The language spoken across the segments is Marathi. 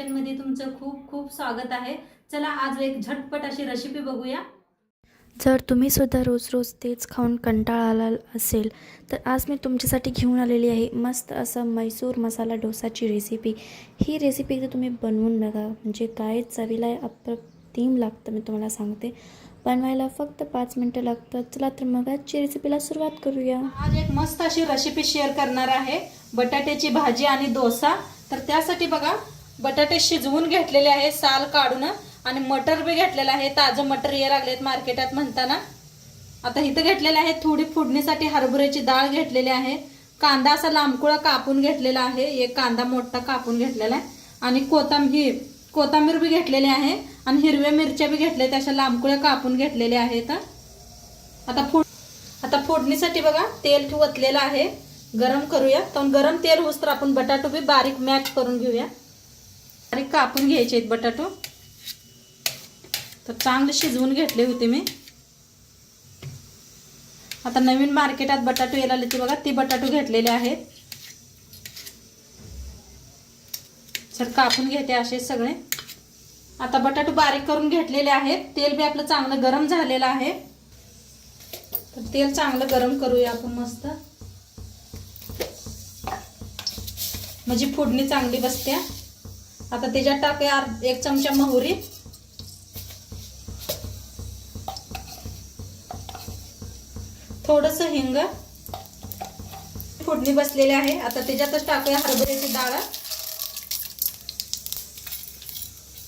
मध्ये तुमचं खूप खूप स्वागत आहे। चला आज एक झटपट अशी रेसिपी बघूया। जर तुम्ही सुद्धा रोज रोज तेच खाऊन कंटाळा आला असेल तर आज मी तुमच्यासाठी घेऊन आलेली आहे मस्त असं मैसूर मसाला डोसाची रेसिपी। ही रेसिपी एकदा तुम्ही बनवून बघा, म्हणजे काय चवीला अप्रतिम लागतं। मी तुम्हाला सांगते, बनवायला फक्त 5 मिनिटं लागतात। चला तर मग आजची रेसिपीला सुरुवात करूया। आज एक मस्त अशी रेसिपी शेअर करणार आहे, बटाट्याची भाजी आणि डोसा। तर त्यासाठी बघा, बटाटे शिजवून घेतलेले आहे साल काढून, आणि मटर बी घेतलेला आहे। ताजं मटर ये लागलेत मार्केटात म्हणताना। आता इथं घेतलेले आहे थोडी फोडणीसाठी हरभऱ्याची डाळ घेतलेली आहे। कांदा असा लांबकुळा कापून घेतलेला आहे, एक कांदा मोठा कापून घेतलेला आहे, आणि कोथिंबीर बी घेतलेली आहे, आणि हिरव्या मिरच्या बी घेतल्या अशा लांबकुळ्या कापून घेतलेल्या आहेत। आता फोडणीसाठी बघा तेल ओतलेलं आहे, गरम करूया। तर गरम तेल होस तर आपण बटाटो बी बारीक मॅच करून घेऊया। बारीक कापून घ्यायचे आहेत बटाटो। तर चांगले शिजवून घेतले होते मी। आता नवीन मार्केटात बटाटो यायला आले ते बघा, ती बटाटो घेतलेले आहेत। तर कापून घेते असे सगळे। आता बटाटो बारीक करून घेतलेले आहेत। तेल बी आपलं चांगलं गरम झालेलं आहे। तर तेल चांगलं गरम करूया आपण मस्त, म्हणजे फोडणी चांगली बसते। आता त्याच्यात टाकूया 1 चमचा मोहरी, थोडंसं हिंग। फोडणी बसलेली आहे। आता त्याच्यातच टाकूया हरभऱ्याची डाळ।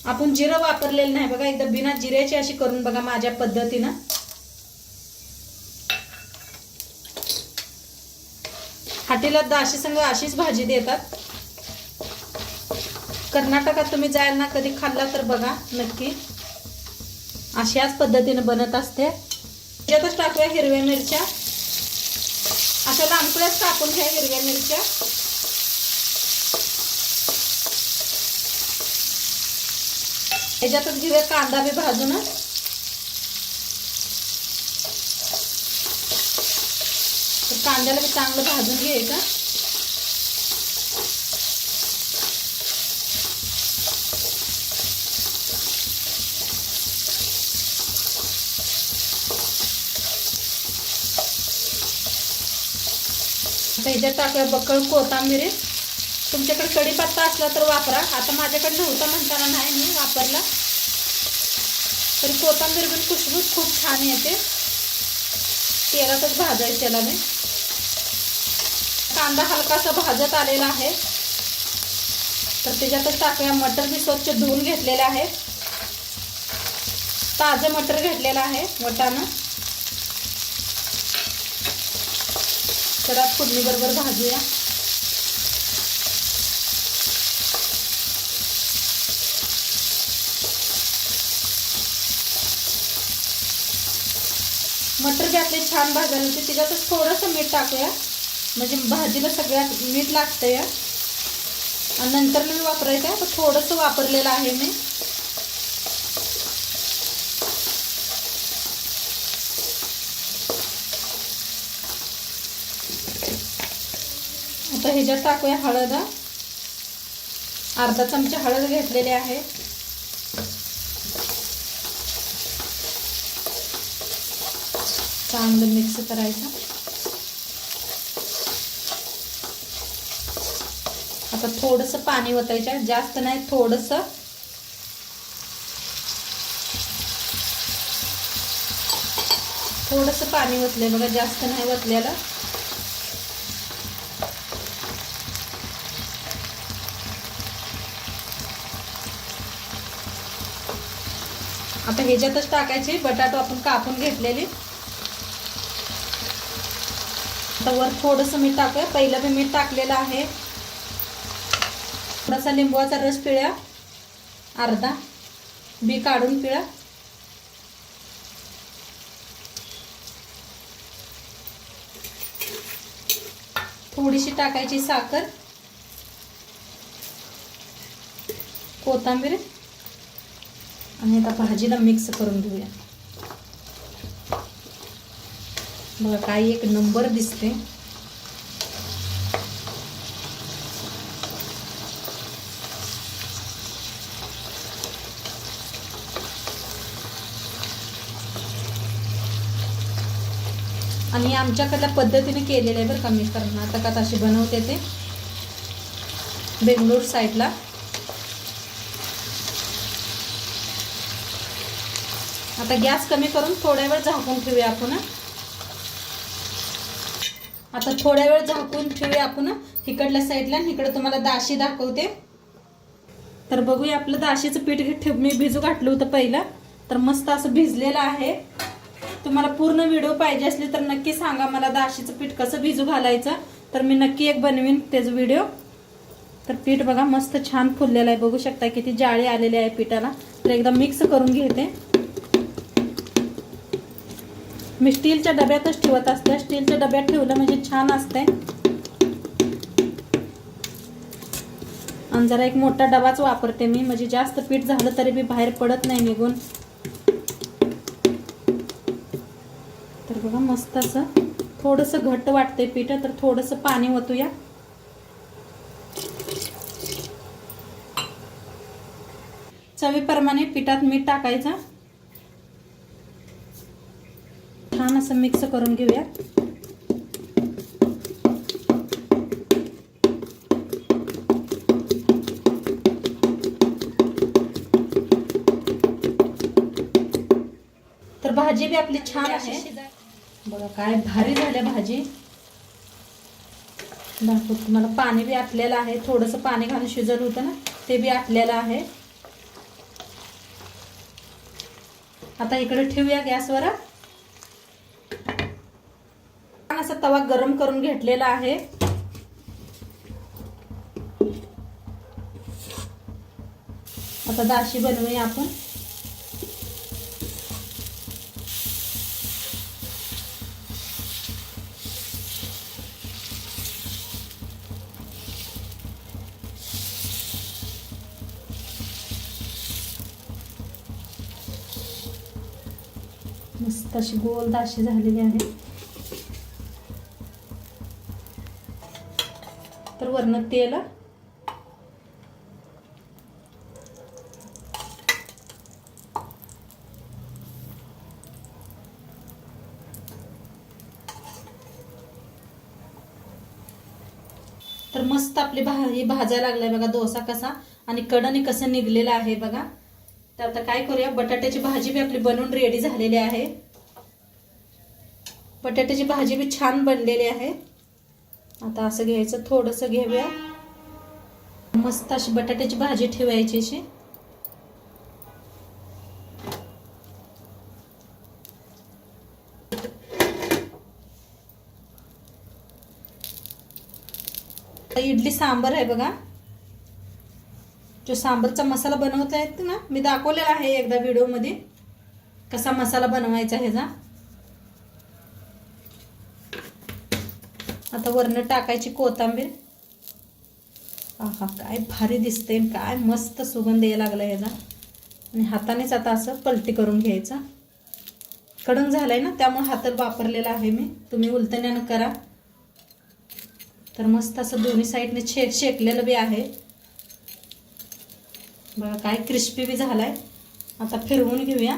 आपण जिरं वापरलेलं नाही बघा, एकदा बिना जिऱ्याची अशी करून बघा माझ्या पद्धतीनं। हॉटेलात दाशी संग अशीच भाजी देतात। कर्नाटकात तुम्ही जायला ना कधी खाल्ला तर बघा नक्की, अशाच पद्धतीने बनत असते। त्याच्यातच टाकूया हिरव्या मिरच्या, अशा लांबकुळ्याच कापून घ्या हिरव्या मिरच्या। त्याच्यातच घेऊया कांदा बी भाजून। कांद्याला बी चांगलं भाजून घ्यायचं। ह्याच्यात टाकूया बक्कळ कोथिंबीर। तुमच्याकडे कढीपत्ता असला तर वापरा, आता माझ्याकडे नव्हता म्हणताना नाही मी वापरला। तरी कोथिंबीर पण खुशबू खूप छान येते। तेलातच भाजायचं त्याला मी। कांदा हलकासा भाजत आलेला आहे, तर त्याच्यातच टाकूया मटर मी स्वच्छ धुवून घेतलेले आहे। ताजं मटर घेतलेलं आहे वटाणं। तर फोडणी बरोबर भाजूया। मटर बी आपले छान भाजायला होते, त्याच्यातच थोडंसं मीठ टाकूया, म्हणजे भाजीला सगळ्यात मीठ लागतंय। आणि नंतर मी वापरायचं आहे, तर थोडंसं वापरलेलं आहे मी। आता ह्याच्यात टाकूया हळद, अर्धा चमचा हळद घेतलेली आहे। चांगलं मिक्स करायचं। आता थोडंसं पाणी ओतायचं, जास्त नाही, थोडंसं। पाणी ओतलंय बघा, जास्त नाही ओतलेलं। आता ह्याच्यातच टाकायची बटाटो आपण कापून घेतलेली। आता वर थोडंसं मीठ टाकूया, पहिलं बी मीठ टाकलेलं आहे। थोडासा लिंबूचा रस पिळ्या, अर्धा बी काढून पिळा। थोडीशी टाकायची साखर, कोथिंबीर, आणि आता भाजीला मिक्स करून घेऊया। बघा काय एक नंबर दिसते। आणि आमच्याकडल्या पद्धतीने केलेलं आहे बरं का मी कर्नाटकात अशी बनवते ते बेंगळूर साईडला. आता गॅस कमी करून थोड्या वेळ झाकून ठेवूया आपण. आता थोड्या वेळ झाकून ठेवूया आपण इकडल्या साईडला. इकडे तुम्हाला दाशी दाखवते. तर बघूया आपलं दाशीचं पीठ मी भिजू घातलं होतं पहिलं, तर मस्त असं भिजलेलं आहे. तुम्हाला पूर्ण व्हिडिओ पाहिजे असली तर नक्की सांगा मला दाशीचं पीठ कसं भिजू घालायचं, तर मी नक्की एक बनवीन त्याचं व्हिडिओ. तर पीठ बघा मस्त छान फुललेलं आहे, बघू शकता किती जाळी आलेली आहे पिठाला. तर एकदा मिक्स करून घेते. मी स्टीलच्या डब्यातच ठेवत असते, स्टीलच्या डब्यात ठेवलं म्हणजे छान असते. आणि जरा एक मोठा डबाच वापरते मी, म्हणजे जास्त पीठ झालं तरी बी बाहेर पडत नाही निघून. तर बघा मस्त असं थोडंसं घट्ट वाटतंय पीठ, तर थोडंसं पाणी ओतूया. चवीप्रमाणे पिठात मीठ टाकायचं. छान असं मिक्स करून घेऊया. तर भाजी बी आपली छान आहे बघा, काय भारी झाल्या भाजी. दाखवते तुम्हाला. पाणी बी आटलेलं आहे, थोडंसं पाणी घालून शिजवलं होतं ना ते बी आटलेलं आहे. आता इकडे ठेवूया गॅसवर. असा तवा गरम करून घेतलेला आहे. आता दाशी बनवूया आपण. मस्त अशी गोल दाशी झालेली आहे. तर वरनं तेल. तर मस्त आपली भाजी भाजायला लागलाय बघा डोसा कसा, आणि कडाने कसं निघलेलं आहे बघा. तर आता काय करूया, बटाट्याची भाजी बी आपली बनवून रेडी झालेली आहे. बटाट्याची भाजी बी छान बनलेली आहे. आता असं घ्यायचं, थोडंसं घेऊया. मस्त अशी बटाट्याची भाजी ठेवायची अशी. इडली सांबर आहे बघा. जो सांबरचा मसाला बनवता येतो ना, मी दाखवलेला आहे एकदा व्हिडिओ मध्ये कसा मसाला बनवायचा ह्याचा. आता वरनं टाकायची कोथिंबीर. आहा काय भारी दिसते, काय मस्त सुगंध यायला लागला ह्याचा. आणि हातानेच आता असं पलटी करून घ्यायचं. कडून झालंय ना त्यामुळे हातात वापरलेला आहे मी, तुम्ही उलटण्यानं करा. तर मस्त असं दोन्ही साईडने शेकलेलं बी आहे बघा, काय क्रिस्पी बी झालाय. आता फिरवून घेऊया.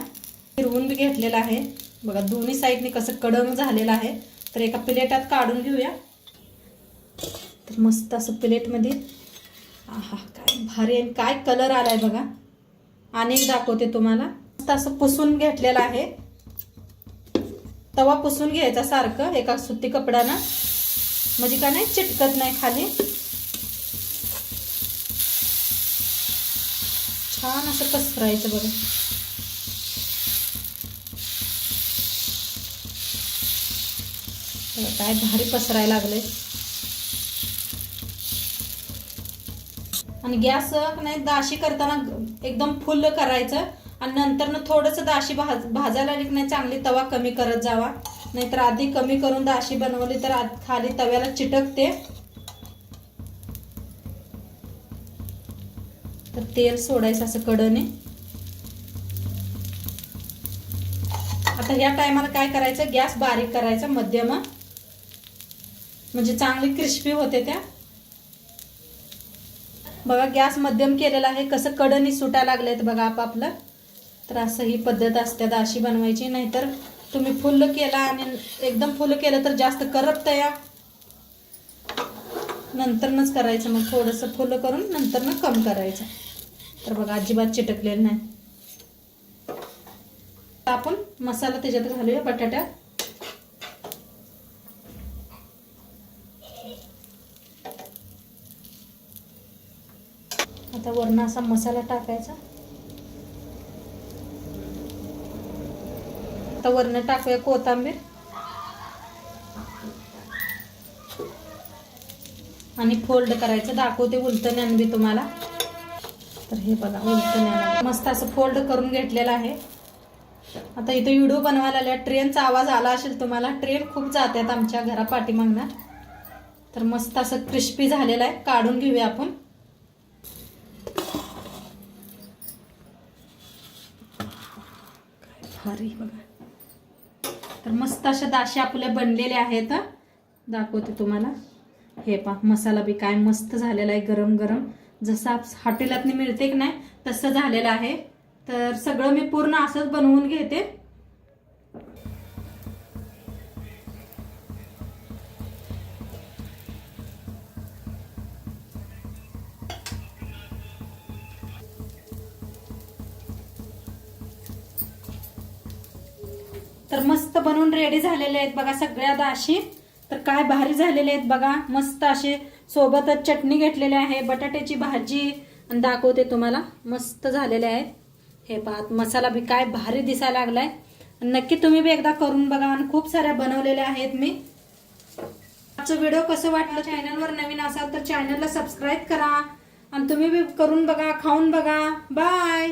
फिरवून बी घेतलेलं आहे बघा, दोन्ही साईडने कसं कडक झालेलं आहे. तर एका प्लेटात काढून घेऊया. तर मस्त असं प्लेटमध्ये. आहा काय भारी आहे, काय कलर आलाय बघा. आणि एक दाखवते तुम्हाला. मस्त असं पुसून घेतलेलं आहे. तवा पुसून घ्यायचा सारखं एका सुती कपड्यानं, म्हणजे का नाही चिटकत नाही खाली. छान असं पसरायचं बघा. काय भारी पसरायला लागले. आणि गॅस नाही दाशी करताना एकदम फुल करायचं, आणि नंतर थोडंसं दाशी भाजायला नाही चांगली तवा कमी करत जावा. नाहीतर आधी कमी करून दाशी बनवली तर खाली तव्याला चिटकते. तर तेल सोडायचं असं कडने. आता ह्या टायमाला काय करायचं, गॅस बारीक करायचा मध्यम, म्हणजे चांगली क्रिस्पी होते त्या. बघा गॅस मध्यम केलेला आहे, कसं कडनी सुटायला लागलेत बघा आपापलं. तर असं ही पद्धत असते दाशी बनवायची. नाहीतर तुम्ही फुल केला आणि एकदम फुल केलं तर जास्त करपतं या, नंतरनच करायचं. मग थोडंसं फुल करून नंतरनं कम करायचं. तर बघा अजिबात चिटकलेलं नाही. आपण मसाला त्याच्यात घालूया बटाट्यात. आता वरण असा मसाला टाकायचा. आता वरण टाकूया कोथिंबीर आणि फोल्ड करायचं. दाखवते उलटण्यानं बी तुम्हाला. तर हे बघा उलटण्यानं मस्त असं फोल्ड करून घेतलेलं आहे. आता इथं व्हिडिओ बनवायला आल्या, ट्रेनचा आवाज आला असेल तुम्हाला. ट्रेन खूप जातात आमच्या घरा पाठीमागनं. तर मस्त असं क्रिस्पी झालेलं आहे. काढून घेऊया आपण. भारी बघा. तर मस्त अशा दाशी आपल्या बनलेल्या आहेत. दाखवते तुम्हाला. हे पहा मसाला बी काय मस्त झालेला आहे, गरम गरम. जसं हॉटेलात मिळते की नाही तसं झालेलं आहे. तर सगळं मी पूर्ण असंच बनवून घेते. तर मस्त बनवून रेडी झालेले आहेत बघा सगळ्या दाशी. तर काय भारी झालेले आहेत बघा. मस्त असे सोबतच चटणी घेतलेली आहे, बटाट्याची भाजी, आणि दाखवते तुम्हाला. मस्त झालेले आहेत. हे पहा मसाला बी काय भारी दिसायला लागलाय. नक्की तुम्ही बी एकदा करून बघा. आणि खूप साऱ्या बनवलेल्या आहेत मी. आजचं व्हिडिओ कसं वाटलं, चॅनलवर नवीन असाल तर चॅनलला सबस्क्राईब करा आणि तुम्ही बी करून बघा, खाऊन बघा. बाय.